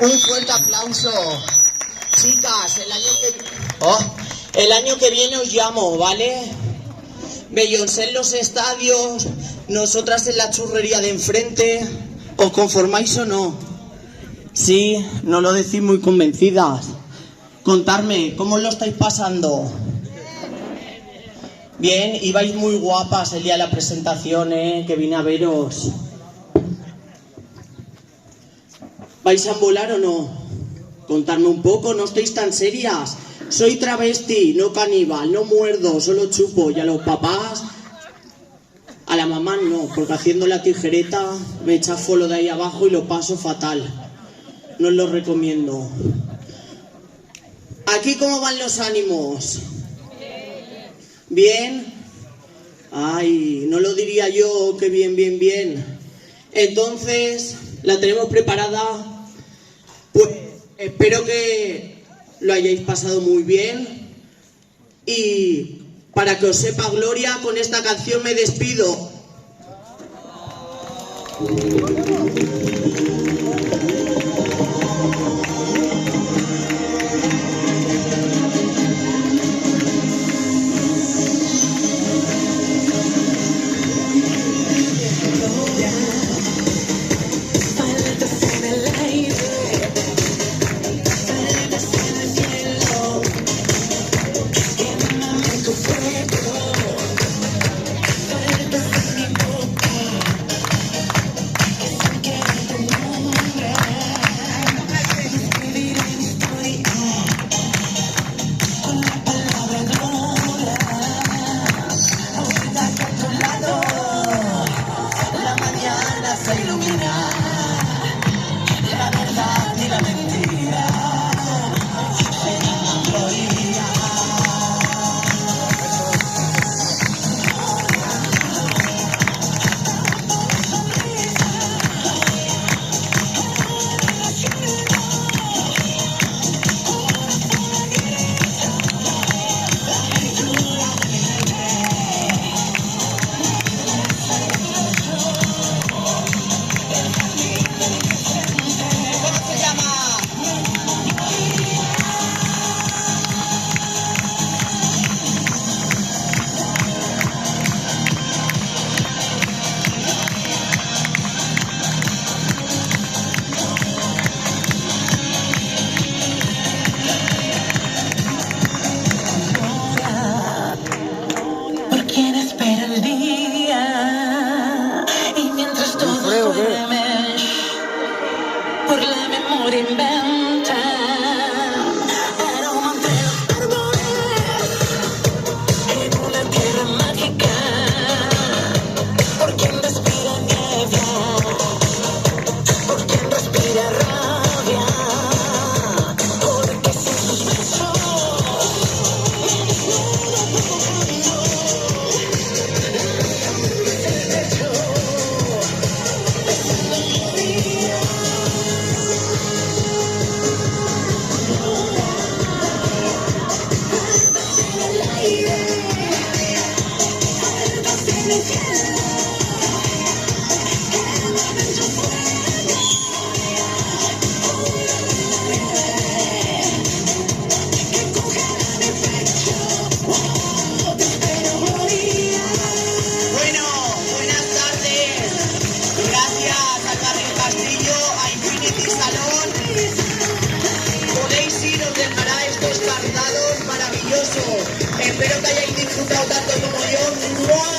Un fuerte aplauso. Chicas, el año que viene os llamo, ¿vale? Beyoncé en los estadios, nosotras en la churrería de enfrente. ¿Os conformáis o no? Sí, no lo decís muy convencidas. Contadme, ¿cómo lo estáis pasando? Bien, ibais muy guapas el día de la presentación, que vine a veros. ¿Vais a volar o no? Contadme un poco, no estéis tan serias. Soy travesti, no caníbal, no muerdo, solo chupo. Y a los papás, a la mamá no, porque haciendo la tijereta me echa folo de ahí abajo y lo paso fatal. No os lo recomiendo. ¿Aquí cómo van los ánimos? ¿Bien? Ay, no lo diría yo que bien, bien, bien. Entonces, ¿la tenemos preparada? Pues espero que lo hayáis pasado muy bien. Y para que os sepa gloria, con esta canción me despido. Espero que hayáis disfrutado tanto como yo. ¡Mua!